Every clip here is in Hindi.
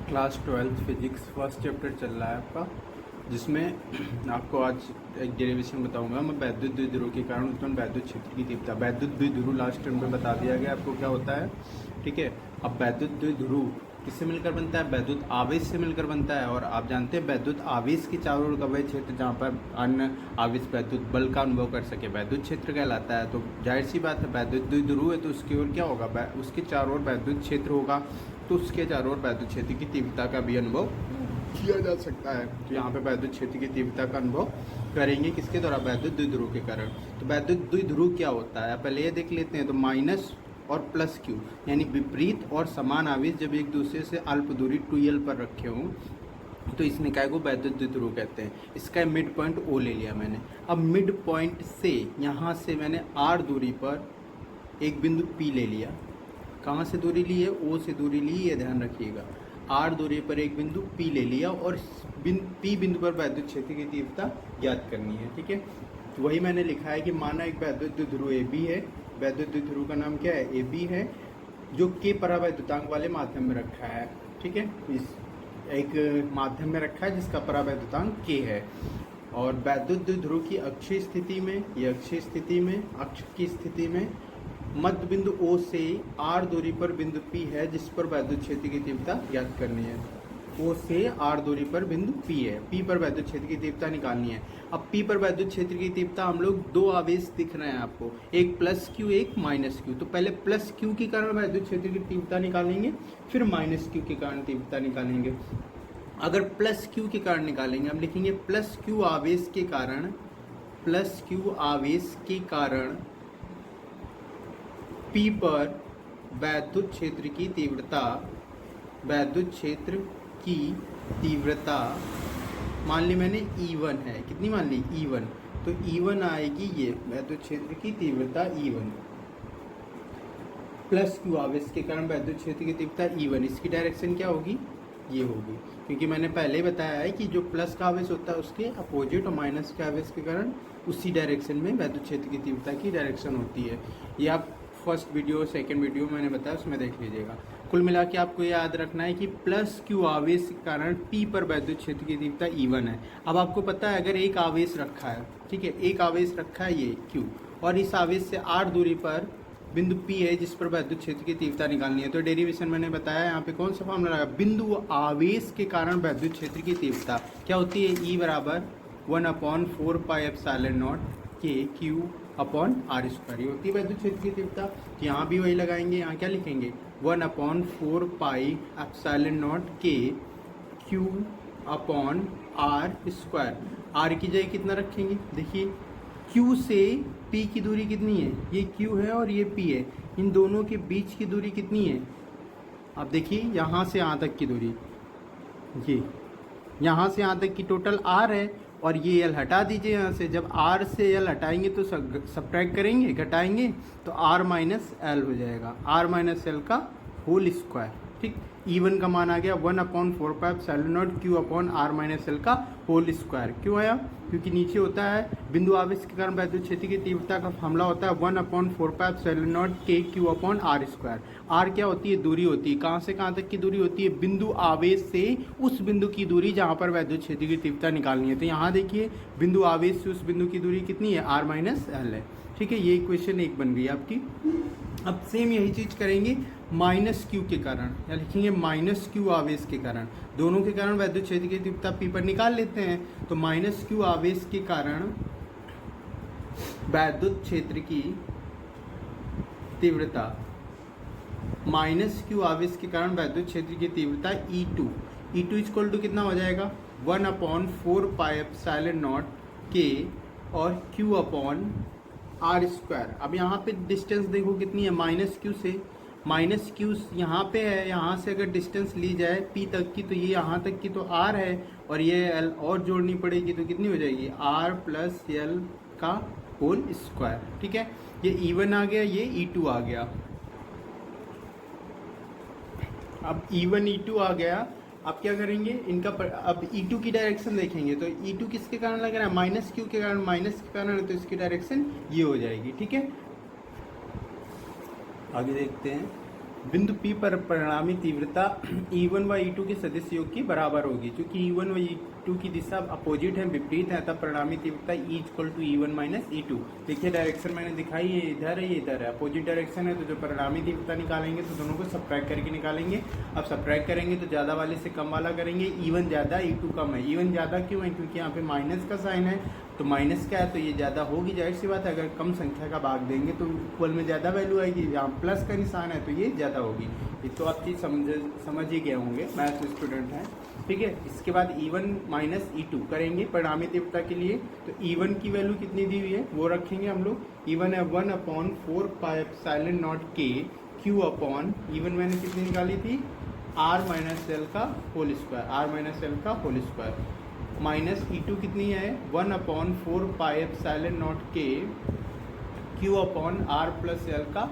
क्लास 12 फिजिक्स फर्स्ट चैप्टर चल रहा है आपका, जिसमें आपको आज एक डेरिवेशन बताऊंगा मैं। वैद्युत द्विध्रुव के कारण उत्पन्न वैद्युत क्षेत्र की तीव्रता। वैद्युत द्विध्रुव लास्ट टर्म में बता दिया गया आपको क्या होता है, ठीक है। अब वैद्युत द्विध्रुव किससे मिलकर बनता है? वैद्युत आवेश से मिलकर बनता है। और आप जानते हैं वैद्युत आवेश के चारों ओर का वह क्षेत्र जहाँ पर अन्य आवेश वैद्युत बल का अनुभव कर सके वैद्युत क्षेत्र कहलाता है। तो जाहिर सी बात है वैद्युत द्विध्रुव है तो उसकी ओर क्या होगा, उसके चारों ओर वैद्युत क्षेत्र होगा, तो उसके चारों ओर वैद्युत क्षेत्र की तीव्रता का भी अनुभव किया जा सकता है। तो यहाँ पे वैद्युत क्षेत्र की तीव्रता का अनुभव करेंगे किसके द्वारा? वैद्युत द्विध्रुव के कारण। तो वैद्युत द्विध्रुव क्या होता है पहले ये देख लेते हैं। तो माइनस और प्लस क्यू यानी विपरीत और समान आवेश जब एक दूसरे से अल्प दूरी 2l पर रखे हों तो इस निकाय को वैद्युत द्विध्रुव कहते हैं। इसका मिड पॉइंट O ले लिया मैंने। अब मिड पॉइंट से यहाँ से मैंने r दूरी पर एक बिंदु P ले लिया। कहाँ से दूरी ली है? O से दूरी ली, ये ध्यान रखिएगा। r दूरी पर एक बिंदु P ले लिया और P बिंदु पर वैद्युत क्षेत्र की तीव्रता ज्ञात करनी है, ठीक है। तो वही मैंने लिखा है कि माना एक वैद्युत द्विध्रुव AB है। वैद्युत द्विध्रुव का नाम क्या है? AB है, जो K परावैद्युतांक वाले माध्यम में रखा है, ठीक है। इस एक माध्यम में रखा है जिसका परावैद्युतांक K है। और वैद्युत द्विध्रुव की अक्षीय स्थिति में, ये अक्षीय स्थिति में, अक्ष की स्थिति में मध्य बिंदु O से r दूरी पर बिंदु P है जिस पर वैद्युत क्षेत्र की तीव्रता ज्ञात करनी है। O से r दूरी पर बिंदु P है, P पर वैद्युत क्षेत्र की तीव्रता निकालनी है। अब P पर वैद्युत क्षेत्र की तीव्रता हम लोग दो आवेश दिख रहे हैं आपको, एक प्लस Q एक माइनस Q। तो पहले प्लस Q के कारण वैद्युत क्षेत्र की तीव्रता निकालेंगे, फिर माइनस Q के कारण तीव्रता निकालेंगे। अगर प्लस Q के कारण निकालेंगे, हम लिखेंगे प्लस Q आवेश के कारण, प्लस Q आवेश के कारण P पर वैद्युत क्षेत्र की तीव्रता, वैद्युत क्षेत्र की तीव्रता मान ली मैंने E1 है। कितनी मान ली? E1। तो E1 आएगी ये वैद्युत क्षेत्र की तीव्रता E1 प्लस Q आवेश के कारण वैद्युत क्षेत्र की तीव्रता E1। इसकी डायरेक्शन क्या होगी? ये होगी, क्योंकि मैंने पहले ही बताया है कि जो प्लस का आवेश होता है उसके अपोजिट और माइनस के आवेश के कारण उसी डायरेक्शन में वैद्युत क्षेत्र की तीव्रता की डायरेक्शन होती है। ये आप फर्स्ट वीडियो सेकंड वीडियो मैंने बताया उसमें देख लीजिएगा। कुल मिला के आपको याद रखना है कि प्लस Q आवेश के कारण P पर वैद्युत क्षेत्र की तीव्रता E1 है। अब आपको पता है अगर एक आवेश रखा है, ठीक है, एक आवेश रखा है ये Q, और इस आवेश से r दूरी पर बिंदु P है जिस पर वैद्युत क्षेत्र की तीव्रता निकालनी है। तो डेरिवेशन मैंने बताया यहाँ पे कौन सा फॉर्मूला लगा? बिंदु आवेश के कारण वैद्युत क्षेत्र की तीव्रता क्या होती है? E बराबर 1/4πε0 K Q अपॉन r²। ये होती है वैद्युत क्षेत्र की तीव्रता। तो यहाँ भी वही लगाएंगे। यहाँ क्या लिखेंगे? 1/4πε0 K Q upon r²। r की जगह कितना रखेंगे? देखिए Q से P की दूरी कितनी है? ये Q है और ये P है। इन दोनों के बीच की दूरी कितनी है? आप देखिए यहाँ से यहाँ तक की दूरी, ये यहाँ से यहाँ तक की टोटल r है, और ये l हटा दीजिए यहाँ से। जब r से l हटाएंगे तो सब्ट्रैक्ट करेंगे, घटाएंगे, तो r माइनस एल हो जाएगा, r माइनस एल का होल स्क्वायर, ठीक। E1 का मान आ गया 1/4πε0 Q upon r minus l का होल स्क्वायर। क्यों आया? क्योंकि नीचे होता है बिंदु आवेश के कारण वैद्युत क्षेत्र की तीव्रता का फॉर्मूला होता है 1/4πε0 K Q upon r²। r क्या होती है? दूरी होती है। कहाँ से कहाँ तक की दूरी होती है? बिंदु आवेश से उस बिंदु की दूरी जहाँ पर वैद्युत क्षेत्र की तीव्रता निकालनी है। तो यहाँ देखिए बिंदु आवेश से उस बिंदु की दूरी कितनी है? r माइनस एल है, ठीक है। ये इक्वेशन 1 बन गई आपकी। अब सेम यही चीज़ करेंगे माइनस Q के कारण, या लिखेंगे माइनस Q आवेश के कारण। दोनों के कारण वैद्युत क्षेत्र की तीव्रता P पर निकाल लेते हैं। तो माइनस Q आवेश के कारण वैद्युत क्षेत्र की तीव्रता, माइनस Q आवेश के कारण वैद्युत क्षेत्र की तीव्रता E2। E2 इक्वल टू कितना हो जाएगा? 1/4πε0 K और Q अपॉन r²। अब यहाँ पे डिस्टेंस देखो कितनी है? माइनस Q से, माइनस Q यहाँ पे है, यहाँ से अगर डिस्टेंस ली जाए P तक की तो ये यहाँ तक की तो r है, और ये l और जोड़नी पड़ेगी तो कितनी हो जाएगी? r प्लस l का होल स्क्वायर, ठीक है। ये E1 आ गया, ये E2 आ गया। अब E1 E2 आ गया। अब क्या करेंगे इनका अब E2 की डायरेक्शन देखेंगे। तो E2 किसके कारण लग रहा है? माइनस Q के कारण, माइनस के कारण, तो इसकी डायरेक्शन ये हो जाएगी, ठीक है। आगे देखते हैं। बिंदु P पर परिणामी तीव्रता E1 व E2 के सदिश योग की बराबर होगी। क्योंकि E1 व E2 की दिशा अपोजिट है, विपरीत है, तब परिणामी तीव्रता E equal to E1 minus E2। देखिए डायरेक्शन मैंने दिखाई है, इधर है, ये इधर है, अपोजिट डायरेक्शन है, तो जो परिणामी तीव्रता निकालेंगे तो दोनों को सब्ट्रैक्ट करके निकालेंगे। अब सब्ट्रैक्ट करेंगे तो ज़्यादा वाले से कम वाला करेंगे। E1 ज़्यादा E2 कम है। E1 ज़्यादा क्यों है? क्योंकि यहाँ पे माइनस का साइन है, तो माइनस क्या है तो ये ज़्यादा होगी, जाहिर सी बात है। अगर कम संख्या का भाग देंगे तो इक्वल में ज़्यादा वैल्यू आएगी, यहाँ प्लस का निशान है तो ये ज़्यादा होगी। ये तो आप चीज़ समझ ही गए होंगे, मैथ स्टूडेंट हैं, ठीक है। इसके बाद E1 माइनस E2 करेंगे परिणामी तीव्रता के लिए। तो E1 की वैल्यू कितनी दी हुई है वो रखेंगे हम लोग। E1 है 1/4πε0k Q अपॉन E1 मैंने कितनी निकाली थी R माइनस एल का होल स्क्वायर माइनस E2 कितनी है 1/4πε0k Q upon R plus l का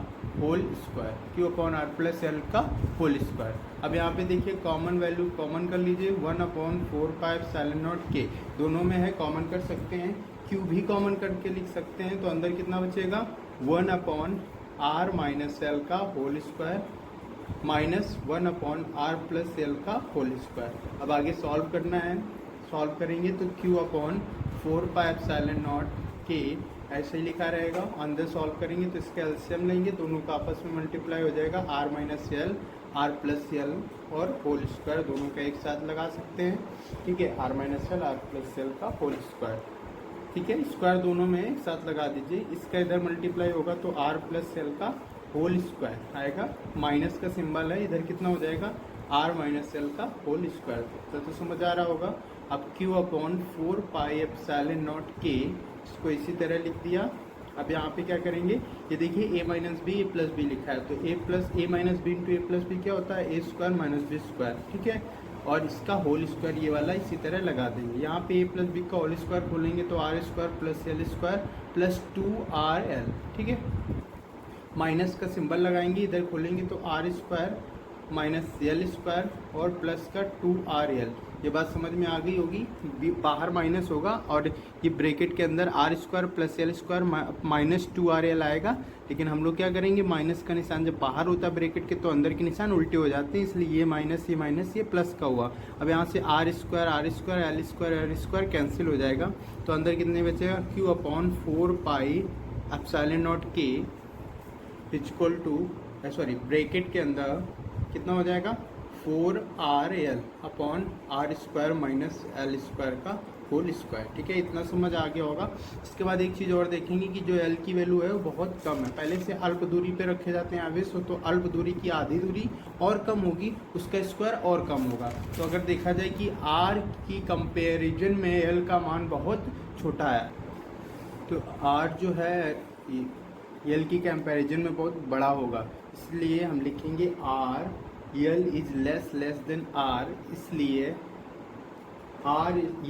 होल स्क्वायर। अब यहाँ पे देखिए कॉमन वैल्यू कॉमन कर लीजिए, 1/4πε0k दोनों में है, कॉमन कर सकते हैं। Q भी कॉमन करके लिख सकते हैं, तो अंदर कितना बचेगा 1/R माइनस एल का whole square minus 1/R plus l का होल स्क्वायर। अब आगे सॉल्व करना है, सॉल्व करेंगे तो Q अपॉन 4πε0k ऐसे ही लिखा रहेगा। अंदर सॉल्व करेंगे तो इसका एलसीएम लेंगे, दोनों का आपस में मल्टीप्लाई हो जाएगा, R minus L R plus L और होल स्क्वायर दोनों का एक साथ लगा सकते हैं, ठीक है। R minus L R plus l का होल स्क्वायर, ठीक है। स्क्वायर दोनों में एक साथ लगा दीजिए, इसका इधर मल्टीप्लाई होगा तो R प्लस एल का होल स्क्वायर आएगा, माइनस का सिंबल है, इधर कितना हो जाएगा R माइनस एल का होल स्क्वायर। तो समझ आ रहा होगा। अब Q अपॉन 4πε0k इसको इसी तरह लिख दिया। अब यहाँ पे क्या करेंगे, ये देखिए a minus b a plus b लिखा है, तो a minus b into a plus b क्या होता है a square minus b square, ठीक है। और इसका होल स्क्वायर ये वाला इसी तरह लगा देंगे। यहाँ पे a प्लस बी का होल स्क्वायर खोलेंगे तो R square plus L square plus 2RL, ठीक है। माइनस का सिंबल लगाएंगे, इधर खोलेंगे तो R square minus L square और प्लस का 2RL। ये बात समझ में आ गई होगी। बाहर माइनस होगा और ये ब्रैकेट के अंदर R square plus L square minus 2RL आएगा। लेकिन हम लोग क्या करेंगे, माइनस का निशान जब बाहर होता है ब्रैकेट के तो अंदर के निशान उल्टे हो जाते हैं, इसलिए ये माइनस ये प्लस का हुआ। अब यहाँ से R square L square cancel हो जाएगा, तो अंदर कितने बचेगा Q upon 4πε0k equal to bracket के अंदर कितना हो जाएगा 4RL upon R square minus L square का होल स्क्वायर, ठीक है। इतना समझ आ गया होगा। इसके बाद एक चीज़ और देखेंगे कि जो L की वैल्यू है वो बहुत कम है, पहले से अल्प दूरी पे रखे जाते हैं आवेश, तो अल्प दूरी की आधी दूरी और कम होगी, उसका स्क्वायर और कम होगा। तो अगर देखा जाए कि R की कंपेरिजन में L का मान बहुत छोटा है, तो R जो है L की कंपैरिजन में बहुत बड़ा होगा, इसलिए हम लिखेंगे L is less than R, इसलिए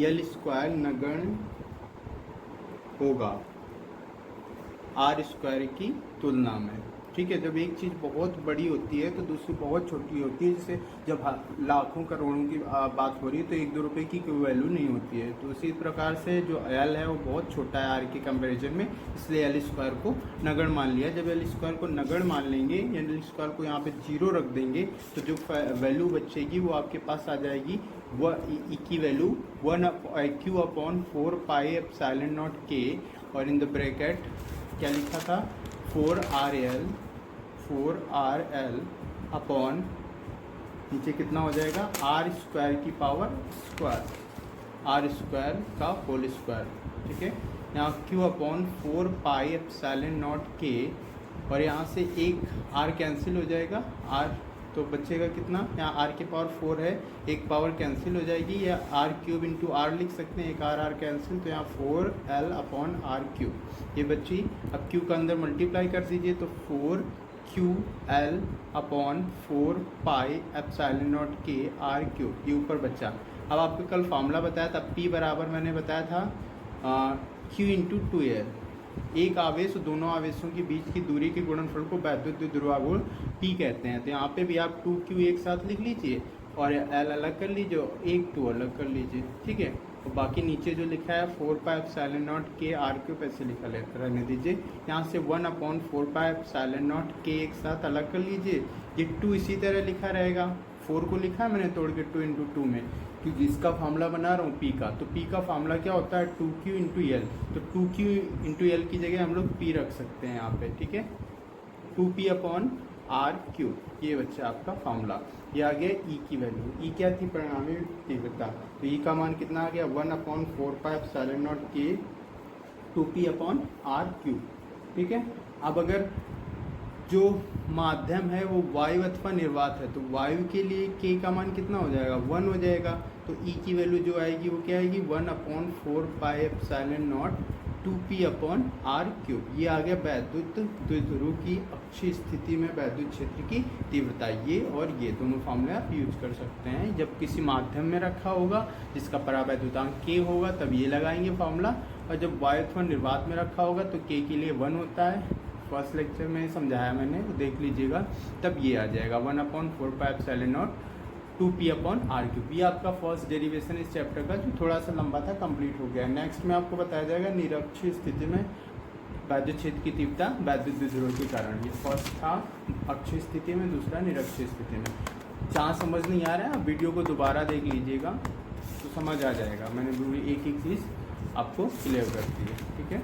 L स्क्वायर नगण्य होगा R स्क्वायर की तुलना में, ठीक है। जब एक चीज़ बहुत बड़ी होती है तो दूसरी बहुत छोटी होती है, जैसे जब लाखों करोड़ों की बात हो रही है तो 1-2 रुपये की कोई वैल्यू नहीं होती है। तो उसी प्रकार से जो L है वो बहुत छोटा है R के कंपैरिजन में, इसलिए L स्क्वायर को नगण्य मान लिया। जब L स्क्वायर को नगण्य मान लेंगे, यानी L स्क्वायर को यहाँ पे 0 रख देंगे, तो जो वैल्यू बचेगी वो आपके पास आ जाएगी, वह की वैल्यू Q अपॉन 4πε0k और इन द ब्रैकेट क्या लिखा था 4RL अपॉन नीचे कितना हो जाएगा R स्क्वायर की पावर R स्क्वायर का होल स्क्वायर, ठीक है। यहाँ Q अपॉन 4πε0k और यहाँ से एक R कैंसिल हो जाएगा, R तो बचेगा कितना, यहाँ R की पावर 4 है, एक पावर कैंसिल हो जाएगी, या R क्यूब इंटू R लिख सकते हैं, एक R कैंसिल, तो यहाँ 4L अपॉन R क्यूब ये बची। अब Q का अंदर मल्टीप्लाई कर दीजिए तो 4QL upon 4πε0k R cube, ये ऊपर बचा। अब आपको कल फार्मूला बताया था, P बराबर मैंने बताया था Q इंटू 2L, एक आवेश और दोनों आवेशों के बीच की दूरी के गुणनफल को वैद्युत ध्रुवागुण P कहते हैं। तो यहाँ पे भी आप 2Q एक साथ लिख लीजिए और L अलग कर लीजिए, 1 2 अलग कर लीजिए, ठीक है। और बाकी नीचे जो लिखा है 4πε0 के आर क्यूब ऐसे लिखा रहने दीजिए। यहाँ से 1/4πε0 के एक साथ अलग कर लीजिए। ये 2 इसी तरह लिखा रहेगा, 4 को लिखा है मैंने तोड़ के 2 × 2 में, क्योंकि इसका फार्मूला बना रहा हूँ पी का। तो पी का फार्मूला क्या होता है 2q × l। तो 2q × l की जगह हम लोग p रख सकते हैं यहाँ पे, ठीक है। 2p/r³, ये बच्चा आपका फार्मूला। ये आ गया ई की वैल्यू। ई क्या थी, परिणामी तीव्रता। तो ई का मान कितना आ गया 1/4πε0 के 2p/r³, ठीक है। अब अगर जो माध्यम है वो वायु अथवा निर्वात है, तो वायु के लिए k का मान कितना हो जाएगा 1 हो जाएगा। तो E की वैल्यू जो आएगी वो क्या आएगी 1/4πε0 2p/r³। ये आ गया वैद्युत द्विध्रुव की अक्षीय स्थिति में वैद्युत क्षेत्र की तीव्रता। ये और ये दोनों फार्मूले आप यूज कर सकते हैं। जब किसी माध्यम में रखा होगा जिसका परावैद्युतांक k होगा तब ये लगाएंगे फार्मूला, और जब वायु अथवा निर्वात में रखा होगा तो k के लिए 1 होता है। फर्स्ट लेक्चर में समझाया मैंने, वो देख लीजिएगा, तब ये आ जाएगा 1/4πε0 2p/r³। ये आपका फर्स्ट डेरिवेशन इस चैप्टर का जो थोड़ा सा लंबा था कंप्लीट हो गया। नेक्स्ट में आपको बताया जाएगा निरक्षीय स्थिति में वैद्युत क्षेत्र की तीव्रता वैद्युत द्विध्रुव के कारण। ये फर्स्ट था अक्षीय स्थिति में, दूसरा निरक्षीय स्थिति में। जहाँ समझ नहीं आ रहा है आप वीडियो को दोबारा देख लीजिएगा तो समझ आ जाएगा। मैंने एक एक चीज़ आपको क्लियर कर दी है, ठीक है।